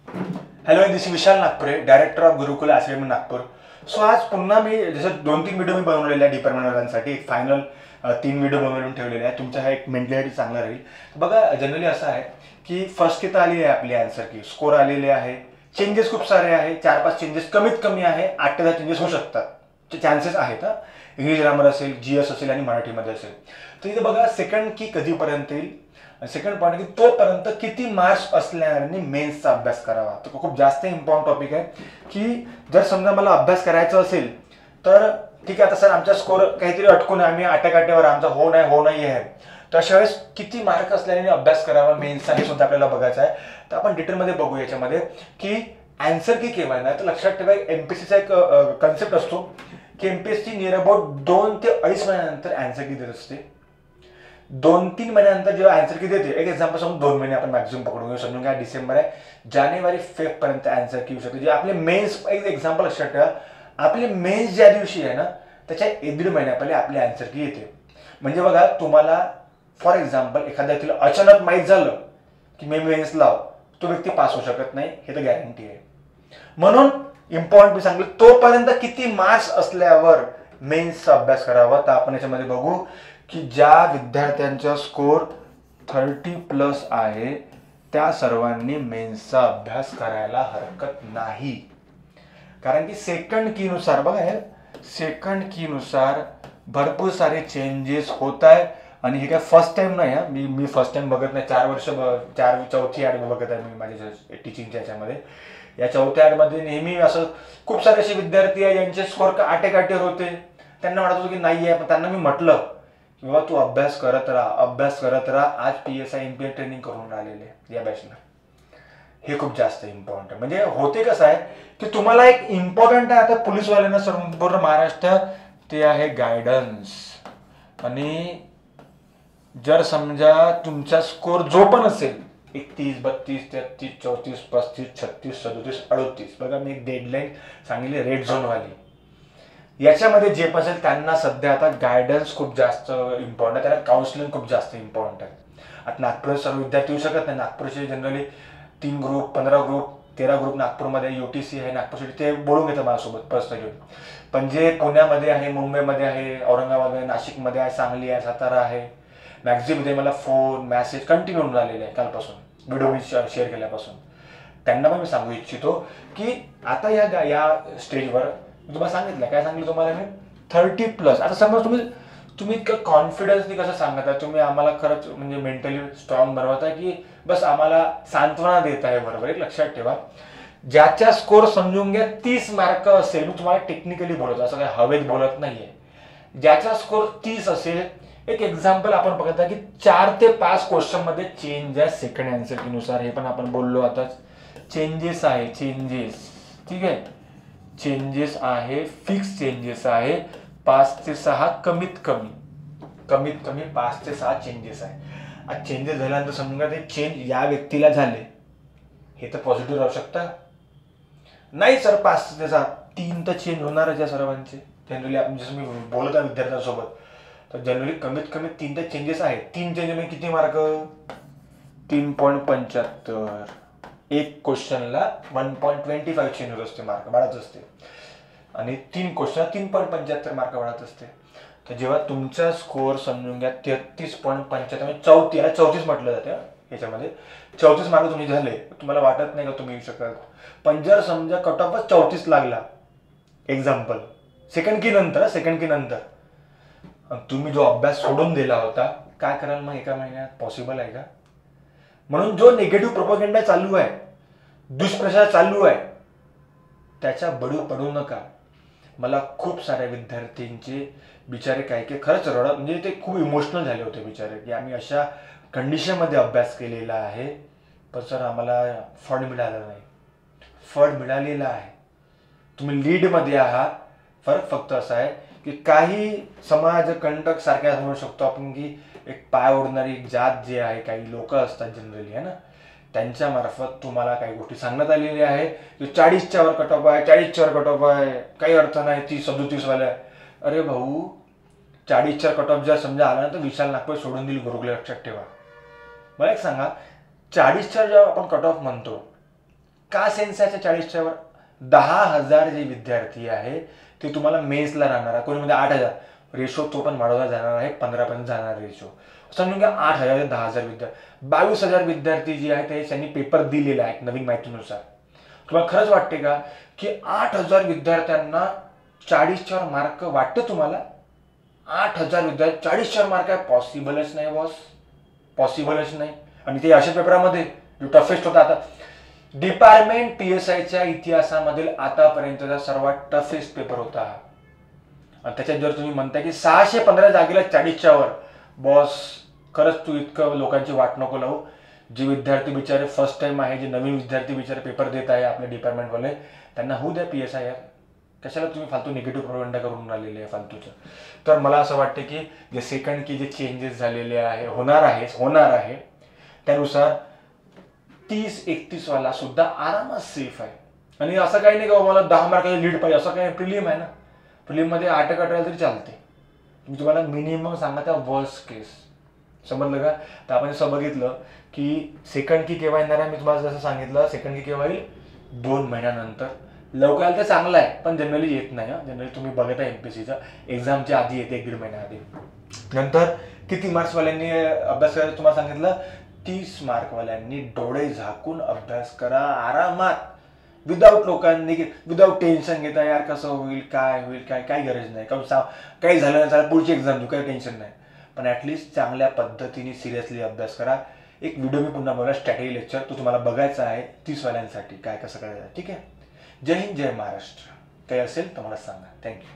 Hello, this Vishal Nagpure, director of Gurukul academy Nagpur. So आज पुन्हा मी जसं 2-3 व्हिडिओ मी बनवलेले आहे डिपार्टमेंटवाल्यांसाठी. एक फायनल 3 व्हिडिओ बनवून ठेवलेले आहे. तुमचा हा एक मेंटॅलिटी चांगला राहील. बघा, जनरली असं आहे की फर्स्ट की तर आलेली आहे आपली आन्सर की स्कोर आलेले आहे. चेंजेस खूप सारे आहे, 4-5 चेंजेस कमीत कमी आहे. 8 ते 10 चेंजेस होऊ शकतात, चान्सेस आहेत. इंग्लिश ग्रामर असेल, GS असेल आणि मराठीमध्ये असेल. तर इथे बघा, सेकंड की कधीपर्यंत येईल. सेकंड पॉईंट की तोपर्यंत किती मार्क्स असल्याने मेन्सचा अभ्यास करावा. तो खूप जास्त इम्पॉर्टंट टॉपिक आहे की जर समजा मला अभ्यास करायचा असेल तर ठीक आहे, आता सर आमचा स्कोर काहीतरी अटकून आहे, आम्ही आट्याकाट्यावर आमचा हो नाही आहे, तर अशा वेळेस किती मार्क असल्याने अभ्यास करावा मेन्सचा हे सुद्धा आपल्याला बघायचं आहे. तर आपण डिटेलमध्ये बघू याच्यामध्ये की आन्सर की केव्हा नाही. तर लक्षात ठेवा, एमपीएससीचा एक कन्सेप्ट असतो की एमपीएससी नियर अबाउट 2 ते 2.5 महिन्यानंतर आन्सर की देत असते. 2-3 महिन्यानंतर जेव्हा आन्सर की देते, एक एक्झाम्पल समजून 2 महिने आपण मॅक्झिमम पकडून घेऊ. समजून घ्या डिसेंबर आहे, जानेवारी फेब्रुवारीपर्यंत आन्सर की येऊ शकते. जे आपले मेन्स, एक एक्झाम्पल लक्षात ठेवा, आपले मेन्स ज्या दिवशी आहे ना त्याच्या 1-1.5 महिन्या पहिले आपली आन्सर की येते. म्हणजे बघा, तुम्हाला फॉर एक्झाम्पल एखाद्या व्यक्तीला अचानक माहीत झालं की मी मेन्स लाव, तो व्यक्ती पास होऊ शकत नाही, हे तर गॅरंटी आहे. म्हणून इम्पॉर्टंट मी सांगितलं, तोपर्यंत किती मार्क्स असल्यावर मेन्सचा अभ्यास करावा. तर आपण याच्यामध्ये बघू की ज्या विद्यार्थ्यांचा स्कोर 30+ आहे त्या सर्वांनी मेन्सचा अभ्यास करायला हरकत नाही. कारण की सेकंड की नुसार बघा, हे सेकंड की नुसार भरपूर सारे चेंजेस होत आहे. आणि हे काय फर्स्ट टाइम नाही आहे, मी फर्स्ट टाइम बघत नाही. 4 वर्ष, चौथी ॲड बघत आहे मी माझ्या टीचिंगच्या याच्यामध्ये. या चौथ्या ॲडमध्ये नेहमी असं खूप सारे असे विद्यार्थी आहे ज्यांचे स्कोर आटेकाटेवर होते. त्यांना वाटत होतं की नाही आहे, पण त्यांना मी म्हटलं की बाबा तू अभ्यास करत राहा. आज PSI MPL ट्रेनिंग करून राहिलेले या बॅचनं. हे खूप जास्त इम्पॉर्टंट आहे. म्हणजे होते कसं आहे की तुम्हाला एक इम्पॉर्टंट आहे आता पोलीसवाल्यांना संपूर्ण महाराष्ट्र, ते आहे गायडन्स. आणि जर समजा तुमचा स्कोर जो पण असेल 31, 32, 33, 34, 35, 36, 37, 38, बघा मी एक डेडलाईन सांगितली रेड झोनवाली. याच्यामध्ये जे पण असेल त्यांना सध्या आता गायडन्स खूप जास्त इम्पॉर्टंट आहे, त्याला काउन्सिलिंग खूप जास्त इम्पॉर्टंट आहे. आता नागपूर सर्व विद्यार्थी येऊ शकत नाही. नागपूरचे जनरली 3 ग्रुप, 15 ग्रुप, 13 ग्रुप नागपूरमध्ये, UTC आहे नागपूर सिटी, ते बोलून घेतं माझ्यासोबत पर्सनली. पण जे पुण्यामध्ये आहे, मुंबईमध्ये आहे, औरंगाबाद, नाशिकमध्ये आहे, सांगली आहे, सातारा आहे, मॅक्झिममध्ये मला फोन मेसेज कंटिन्यू होऊन राहिलेले आहे कालपासून, व्हिडिओ मी शेअर केल्यापासून. त्यांना पण मी सांगू इच्छितो की आता या स्टेजवर मी तुम्हाला सांगितलं, काय सांगितलं तुम्हाला मी, 30+. आता समजा तुम्ही इतकं कॉन्फिडन्सनी कसं सांगत आहे, तुम्ही आम्हाला खरंच म्हणजे मेंटली स्ट्रॉंग बनवत आहे की बस आम्हाला सांत्वना देत आहे. बरोबर, एक लक्षात ठेवा, ज्याचा स्कोर समजून घ्या 30 मार्क असेल, मी तुम्हाला टेक्निकली बोलतो, असं काही हवेत बोलत नाहीये. ज्याचा स्कोर 30 असेल, एक एक्झाम्पल आपण बघत आहे की 4 ते 5 क्वेश्चन मध्ये चेंज आहे सेकंड आन्सर की नुसार. हे पण आपण बोललो आता, चेंजेस आहे, चेंजेस, ठीक आहे, चेंजेस आहे, फिक्स चेंजेस आहे. 5 ते 6 कमीत कमी 5 ते 6 चेंजेस आहे. आज चेंजेस झाल्यानंतर समजून घ्या ते चेंज या व्यक्तीला झाले, हे तर पॉझिटिव्ह राहू शकता. नाही सर 5 ते 6, 3 तर चेंज होणारच या सर्वांचे. जनरली आपण जसं मी बोलत आहे विद्यार्थ्यांसोबत, तर जनरली कमीत कमी 3 तर चेंजेस आहे. 3 चेंज म्हणजे किती मार्क, 3.75. एक क्वेश्चनला 1.25 चेंज होत असते, मार्क वाढत असते. आणि 3 क्वेश्चन 3.75 मार्क वाढत असते. तर जेव्हा तुमचा स्कोर समजून घ्या 33.75 म्हणजे 34 म्हटलं जातं याच्यामध्ये, 34 मार्क तुम्ही झाले, तुम्हाला वाटत नाही का तुम्ही येऊ शकाल. पण जर समजा कट ऑफच 34 लागला, एक्झाम्पल सेकंड की नंतर तुम्ही जो अभ्यास सोडून दिला होता, काय कराल मग एका महिन्यात, पॉसिबल आहे का? म्हणून जो निगेटिव्ह प्रोपगेंडा चालू आहे, दुष्प्रचार चालू आहे, त्याच्या बळी पडू नका. मला खूप साऱ्या विद्यार्थ्यांचे बिचारे काही खरंच म्हणजे ते खूप इमोशनल झाले होते बिचारे की आम्ही अशा कंडिशनमध्ये अभ्यास केलेला आहे, पण सर आम्हाला फळ मिळालं नाही. फळ मिळालेलं आहे, तुम्ही लीडमध्ये आहात. फरक फक्त असा आहे की काही समाज कंटक सारख्या म्हणू शकतो आपण की एक पाय ओढणारी एक जात जे आहे, काही लोक असतात जनरली आहे ना, त्यांच्या मार्फत तुम्हाला काही गोष्टी सांगण्यात आलेल्या आहे की 40च्या वर कट ऑफ आहे, 40च्या वर कट ऑफ आहे, काही अर्थ नाही, 30-37 वाला आहे. अरे भाऊ, 40च्या कट ऑफ जर समजा आला ना तर विशाल नागपूर सोडून दिली गुरुकुल, लक्षात ठेवा. मला एक सांगा, 40च्या जेव्हा आपण कट ऑफ म्हणतो, का सेन्सरच्या 40च्या वर? 10,000 जे विद्यार्थी आहे ते तुम्हाला मेन्सला राहणार आहे. कोणी म्हणजे 8,000, रेशो तो पण वाढवला जाणार आहे, 15 पर्यंत जाणार रेशो. समजून घ्या 8,000 ते 10,000 विद्यार्थी, 22,000 विद्यार्थी जे आहे ते त्यांनी पेपर दिलेला आहे नवीन माहितीनुसार. तुम्हाला खरंच वाटते का की 8,000 विद्यार्थ्यांना 40च्या वर मार्क वाटतं तुम्हाला? 8,000 विद्यार्थी 40च्या वर मार्क आहे? पॉसिबलच नाही बॉस, पॉसिबलच नाही. आणि ते अशा पेपरामध्ये जो टफेस्ट होता, आता डिपार्टमेंट PSIच्या इतिहासामधील आतापर्यंतचा सर्वात टफेस्ट पेपर होता. आणि त्याच्यात जर तुम्ही म्हणताय की 615 जागेला 40च्या वर, बॉस खरंच तू इतकं लोकांची वाट नको लावू. जे विद्यार्थी बिचारे फर्स्ट टाइम आहे, जे नवीन विद्यार्थी बिचारे पेपर देत आहे आपल्या डिपार्टमेंटवाले, त्यांना होऊ द्या PSI यार. कशाला तुम्ही फालतू निगेटिव्ह प्रोपेगंडा करून राहिलेले आहे फालतूचं. तर मला असं वाटतं की जे सेकंड की जे चेंजेस झालेले आहे, होणार आहे त्यानुसार 30-31 वाला सुद्धा आरामात सेफ आहे. आणि असं काही नाही का मला 10 मार्काची लीड पाहिजे असं काही. प्रिलिम आहे ना, प्रिलिममध्ये 8 राहिलं तरी चालते. मी तुम्हाला मिनिमम सांगता वर्स्ट केस, समजलं का? तर आपण असं बघितलं की सेकंड की केव्हा येणार आहे, मी तुम्हाला जसं सांगितलं सेकंड की केव्हा येईल 2 महिन्यानंतर. लवकर आलं तर चांगलं आहे, पण जनरली येत नाही. जनरली तुम्ही बघत आहे MPSCच्या एक्झामच्या आधी येते, 1-1.5 महिन्याआधी. नंतर किती मार्क्सवाल्यांनी अभ्यास करायचं तुम्हाला सांगितलं? 30 मार्कवाल्यांनी डोळे झाकून अभ्यास करा आरामात, विदाऊट लोकांनी विदाऊट टेन्शन घेता यार कसं होईल काय होईल काय गरज नाही. काही झालं नाही चालेल, पुढची एक्झाम देऊ, काही टेन्शन नाही. पण ॲटलिस्ट चांगल्या पद्धतीने सिरियसली अभ्यास करा. एक व्हिडिओ मी पुन्हा बघा, स्ट्रॅटेजी लेक्चर, तो तुम्हाला बघायचा आहे 30 वाल्यांसाठी काय कसं करायचं. ठीक आहे. जय हिंद, जय महाराष्ट्र. काही असेल तर मला सांगा. थँक्यू.